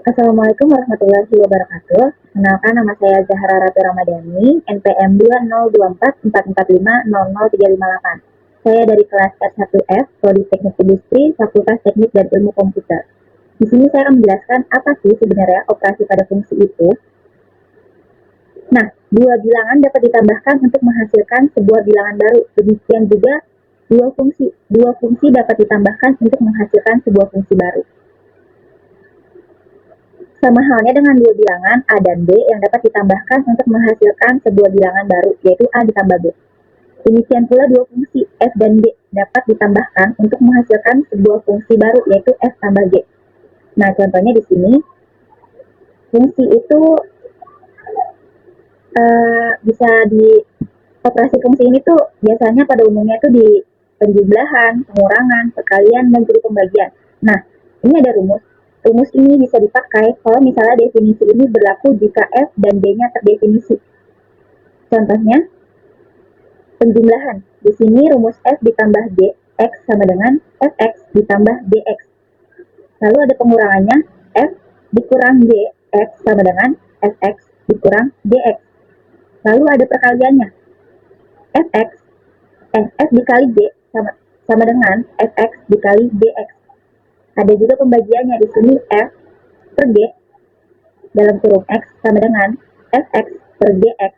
Assalamualaikum warahmatullahi wabarakatuh. Kenalkan, nama saya Zahra Ratu Ramadhani, NPM 20244450038. Saya dari kelas S1F, Prodi Teknik Industri, Fakultas Teknik dan Ilmu Komputer. Di sini saya akan menjelaskan apa sih sebenarnya operasi pada fungsi itu. Nah, dua bilangan dapat ditambahkan untuk menghasilkan sebuah bilangan baru. Demikian juga dua fungsi dapat ditambahkan untuk menghasilkan sebuah fungsi baru. Sama halnya dengan dua bilangan A dan B yang dapat ditambahkan untuk menghasilkan sebuah bilangan baru, yaitu A ditambah B. Demikian pula dua fungsi F dan G dapat ditambahkan untuk menghasilkan sebuah fungsi baru, yaitu F tambah G. Nah, contohnya di sini, fungsi itu bisa di operasi fungsi ini tuh biasanya pada umumnya tuh di penjumlahan, pengurangan, perkalian, dan juga pembagian. Nah, ini ada rumus. Rumus ini bisa dipakai kalau misalnya definisi ini berlaku jika F dan D-nya terdefinisi. Contohnya, penjumlahan. Di sini rumus F ditambah G, X sama dengan Fx ditambah Gx. Lalu ada pengurangannya, F dikurang G, X sama dengan Fx dikurang Gx. Lalu ada perkaliannya, F dikali G sama dengan Fx dikali Gx. Ada juga pembagiannya di sini, F per G dalam kurung X sama dengan Fx per Gx.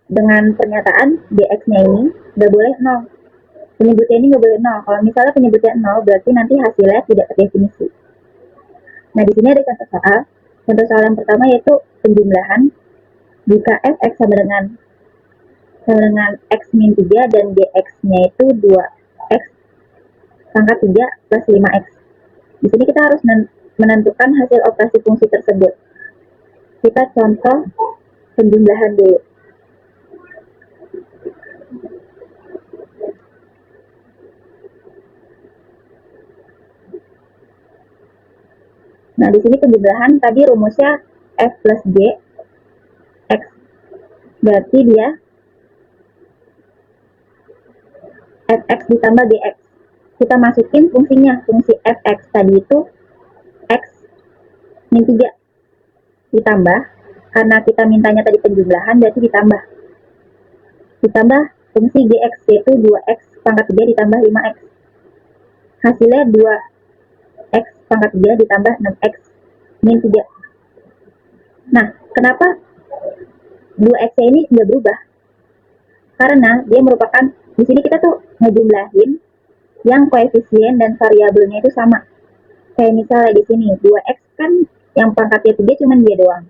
Dengan pernyataan Gx-nya ini nggak boleh 0. Penyebutnya ini nggak boleh 0. Kalau misalnya penyebutnya 0, berarti nanti hasilnya tidak terdefinisi. Nah, di sini ada contoh soal. Contoh soal yang pertama yaitu penjumlahan. Jika Fx sama dengan X min 3 dan Gx-nya itu 2X pangkat 3 plus 5X. Di sini kita harus menentukan hasil operasi fungsi tersebut. Kita contoh penjumlahan dulu. Nah, di sini penjumlahan tadi rumusnya F plus G X. Berarti dia Fx ditambah Gx. Kita masukin fungsinya, fungsi Fx tadi itu X min 3 ditambah, karena kita mintanya tadi penjumlahan, berarti ditambah fungsi Gx yaitu 2X pangkat 3 ditambah 5X. Hasilnya 2X pangkat 3 ditambah 6X min 3. Nah, kenapa 2X ini tidak berubah? Karena dia merupakan, di sini kita tuh ngejumlahin yang koefisien dan variabelnya itu sama. Kayak misalnya di sini 2X kan yang pangkatnya 3 cuma dia doang.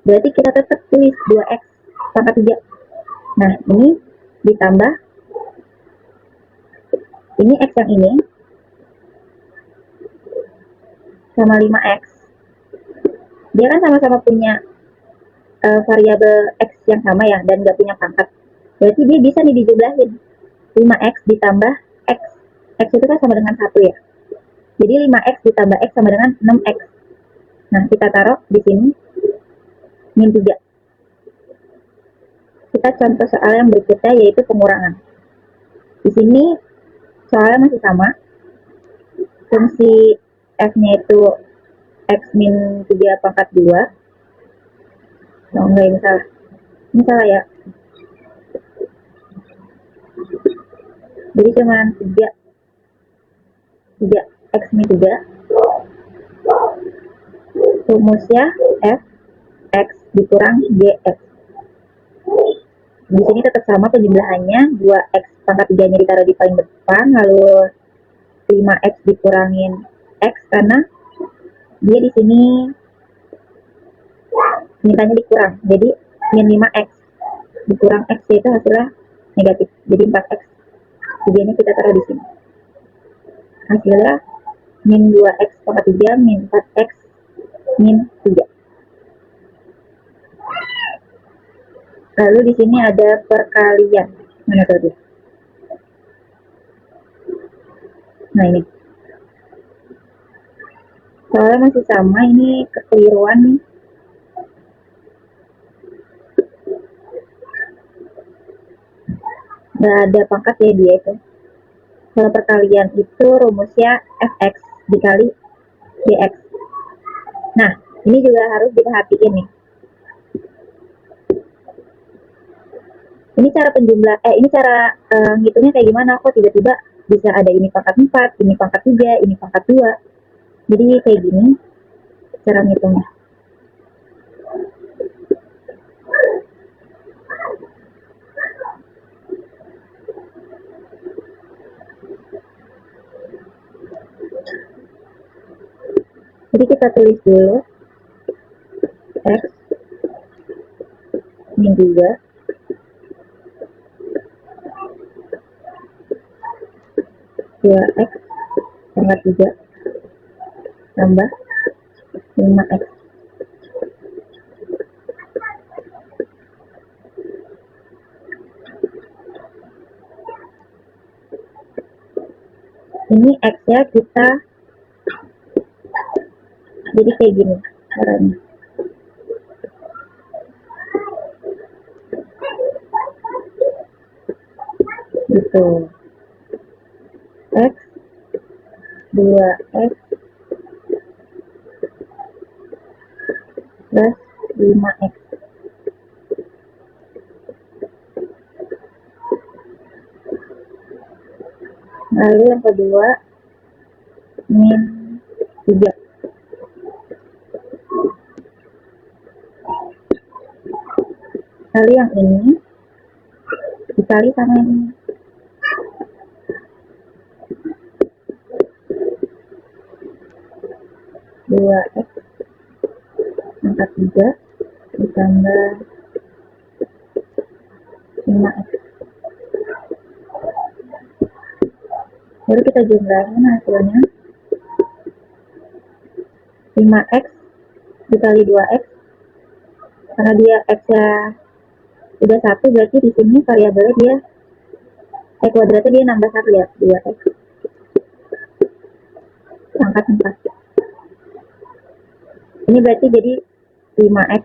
Berarti kita tetap tulis 2X pangkat 3. Nah, ini ditambah ini X yang ini sama 5X. Dia kan sama-sama punya variabel X yang sama ya, dan nggak punya pangkat. Berarti dia bisa nih dijumlahin. 5X ditambah X. X itu kan sama dengan 1 ya. Jadi 5X ditambah X sama dengan 6X. Nah, kita taruh di sini min 3. Kita contoh soal yang berikutnya yaitu pengurangan. Di sini soalnya masih sama. Fungsi F-nya itu X min 3 pangkat 2. Oh, enggak, ini salah. Ini salah ya. Jadi cuma 3 X min 3. Rumusnya F X dikurang Gx. Di sini tetap sama penjumlahannya, 2X pangkat 3-nya ditaruh di paling depan, lalu 5X dikurangin X karena dia di sini mintanya dikurang. Jadi min 5X dikurang X itu hasilnya negatif. Jadi 4X. 3-nya kita taruh di sini. Hasilnya min 2X pangkat 3 min 4X min 3. Lalu di sini ada perkalian. Mana tuh dia? Nah, ini. Soalnya masih sama, ini kekeliruan nih. Nggak ada pangkat ya dia itu. Kalau perkalian itu rumusnya Fx dikali Gx. Nah, ini juga harus diperhatiin nih. Ini cara ini cara ngitungnya kayak gimana? Kok tiba-tiba bisa ada ini pangkat 4, ini pangkat 3, ini pangkat 2. Jadi kayak gini cara ngitungnya. Jadi kita tulis dulu X min 3 2X pangkat 3 tambah 5X. Ini X-nya kita jadi kayak gini caranya. Gitu. X 2X plus 5X. Lalu yang kedua min 3. Lalu yang ini dikali sama yang ini. Dua X pangkat 3 ditambah 5X. Lalu kita jumlahin hasilnya 5X dikali 2X. Karena dia X-nya udah 1, berarti di sini variabelnya dia kuadratnya dia nambah 1 ya, 2X pangkat 4. Ini berarti jadi 5X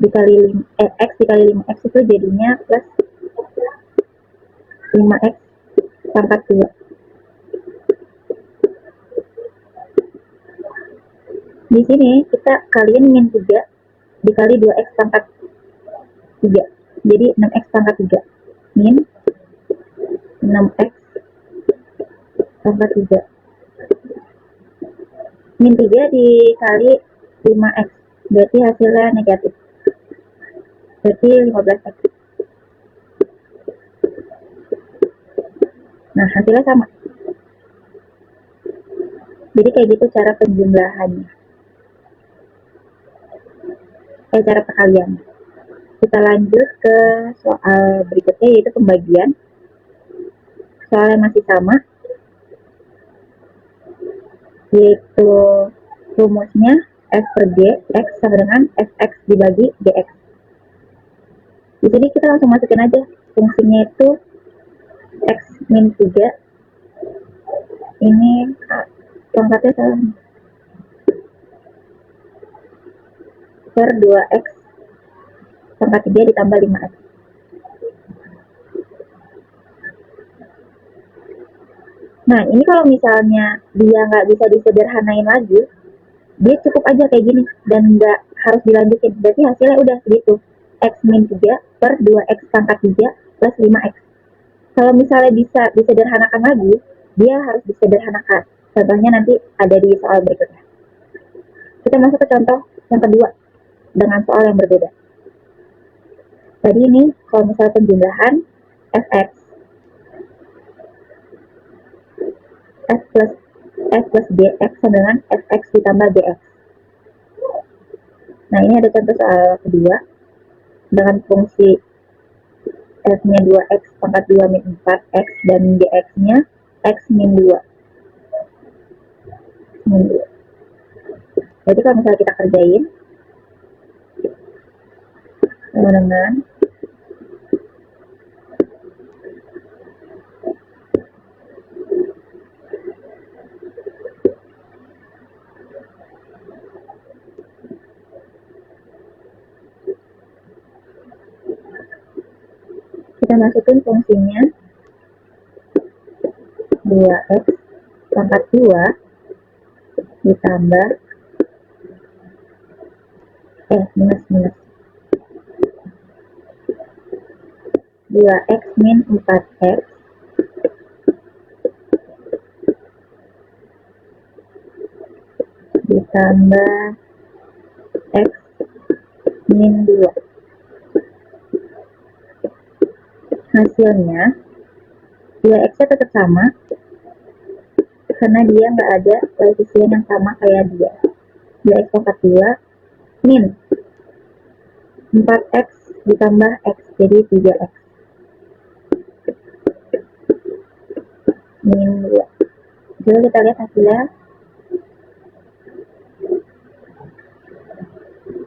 dikali X dikali 5X itu jadinya plus 5X pangkat 2. Di sini kita kaliin min 3 dikali 2X pangkat 3. Jadi 6X pangkat 3 min 6X pangkat 3. Min 3 dikali 5X. Berarti hasilnya negatif. Berarti 15X. Nah, hasilnya sama. Jadi kayak gitu cara penjumlahannya. Cara perkalian. Kita lanjut ke soal berikutnya, yaitu pembagian. Soalnya masih sama, yaitu rumusnya F per G, X sama dengan Fx dibagi Gx. Di sini kita langsung masukin aja fungsinya itu X min 3. Ini pangkatnya salah, per 2X pangkat 3 ditambah 5X. Nah, ini kalau misalnya dia nggak bisa disederhanain lagi, dia cukup aja kayak gini dan nggak harus dilanjutin. Berarti hasilnya udah segitu. X min 3 per 2X pangkat 3 plus 5X. Kalau misalnya bisa disederhanakan lagi, dia harus disederhanakan. Contohnya nanti ada di soal berikutnya. Kita masuk ke contoh yang kedua dengan soal yang berbeda. Tadi ini kalau misalnya penjumlahan Fx F plus Gx sama dengan Fx ditambah Gx. Nah, ini ada contoh soal kedua dengan fungsi F-nya 2X pangkat 2 min 4X dan Gx-nya X min 2. Jadi kalau misalnya kita kerjain dengan kita masukin fungsinya 2X pangkat 2 ditambah minus minus 2x min 4x ditambah x min 2. Hasilnya 2x nya tetap sama karena dia nggak ada koefisien yang sama kayak dia. 2x pangkat 2 min 4x ditambah x jadi 3x min 2. Coba kita lihat hasilnya.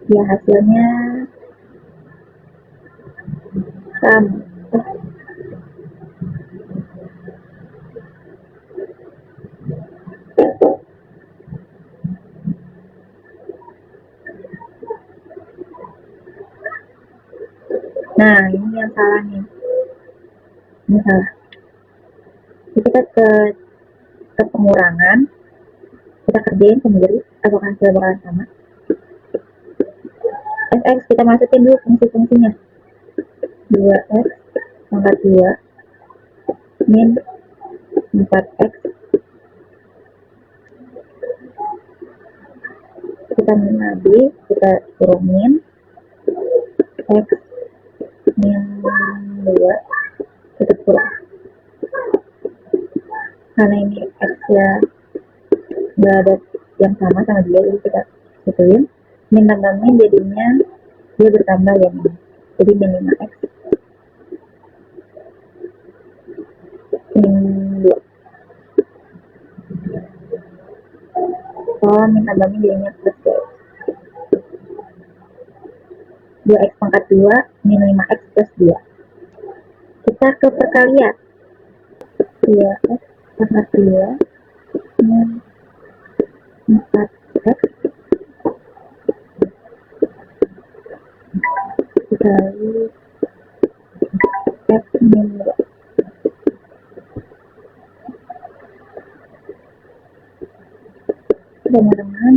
Ya, hasilnya sama. Nah, ini yang salah nih. Ini salah. Jadi kita ke pengurangan, kita kerjain sendiri apakah hasil bakalan sama. Fx kita masukin dulu fungsi-fungsinya. 2x pangkat 2 min 4x kita min lagi, kita kurangin x min 2 tetap kurang karena ini x nya nggak ada yang sama dia, jadi kita situin min tambah min jadinya dia bertambah ya min, jadi min 5x min 2. Min tambah min jadinya plus 2x pangkat 2 min 5x plus 2. Kita ke perkalian. 2x pangkat 2 min 4x dikali x min 2. Dengan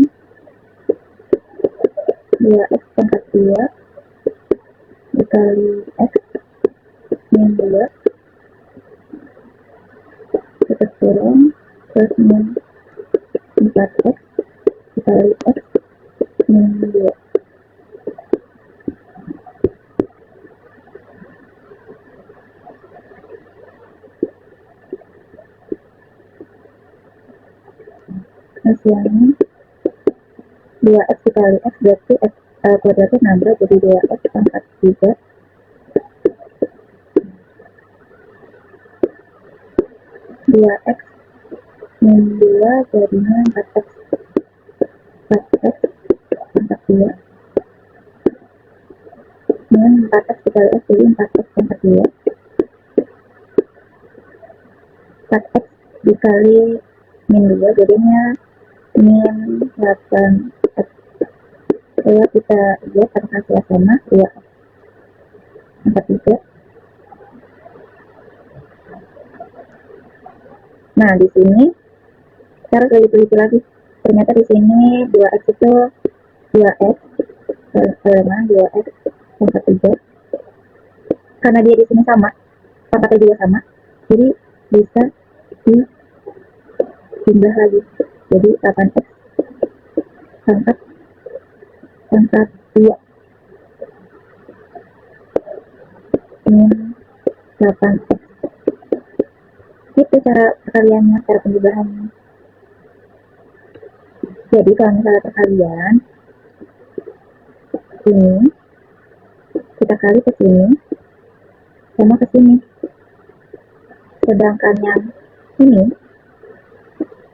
2x pangkat 2 dikali x min 2 kita turun plus min 4x dikali x min 2. Hasilnya 2x dikali x berarti x kuadratnya nambah jadi 2x pangkat 3 2x min 2 jadinya 4x 4x pangkat 2 min 4x dikali x jadi 4x pangkat 2 4x dikali min 2 jadinya min 8x. Coba kita lihat apakah hasilnya sama. 2x pangkat 3. Nah, di sini kita harus teliti lagi. Ternyata di sini 2x itu 2x sama 2x pangkat 3. Karena dia di sini sama, pangkatnya juga sama, jadi bisa ditambah lagi. Jadi 8x pangkat 2 min 8x. Itu cara perkaliannya, cara penjumlahannya. Jadi kalau misalnya perkalian ini kita kali ke sini sama ke sini, sedangkan yang ini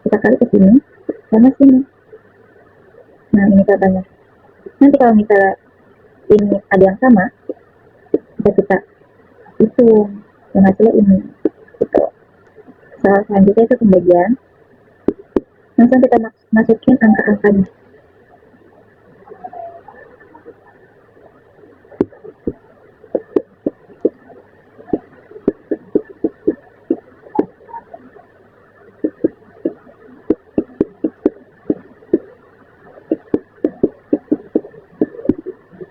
kita kali ke sini sama sini. Nah, ini katanya. Nanti kalau misalnya ini ada yang sama, kita hitung yang hasilnya ini. Gitu. Soal selanjutnya itu pembagian. Langsung kita masukin angka-angkanya.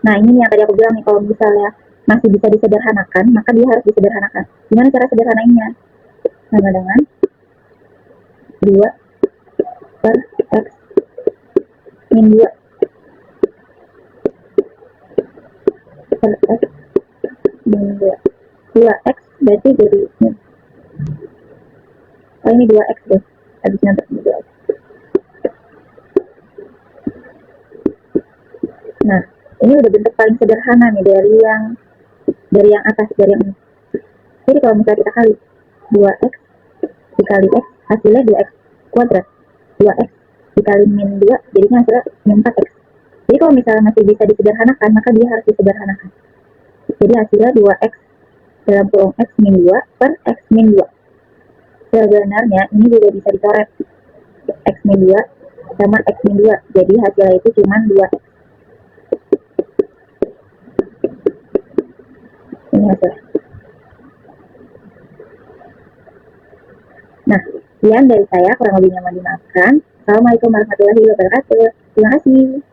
Nah, ini nih yang tadi aku bilang nih, kalau misalnya masih bisa disederhanakan, maka dia harus disederhanakan. Gimana cara sederhanainnya? Sama dengan 2 per X min 2 per X min 2. 2X berarti jadi ini. Oh, ini 2X deh. Habisnya untuk 2X. Nah, ini udah bentuk paling sederhana nih dari yang atas, dari yang ini. Jadi kalau misalnya kita kali 2X dikali X, hasilnya 2X kuadrat. 2X dikali min 2, jadinya hasilnya min 4X. Jadi kalau misalnya masih bisa disederhanakan, maka dia harus disederhanakan. Jadi hasilnya 2X dalam kurung X min 2 per X min 2. Sebenarnya ini juga bisa dicoret. X min 2 sama X min 2. Jadi hasilnya itu cuma 2X. Ini hasilnya. Nah, sekian dari saya, kurang lebihnya mohon dimaafkan. Assalamualaikum warahmatullahi wabarakatuh. Terima kasih.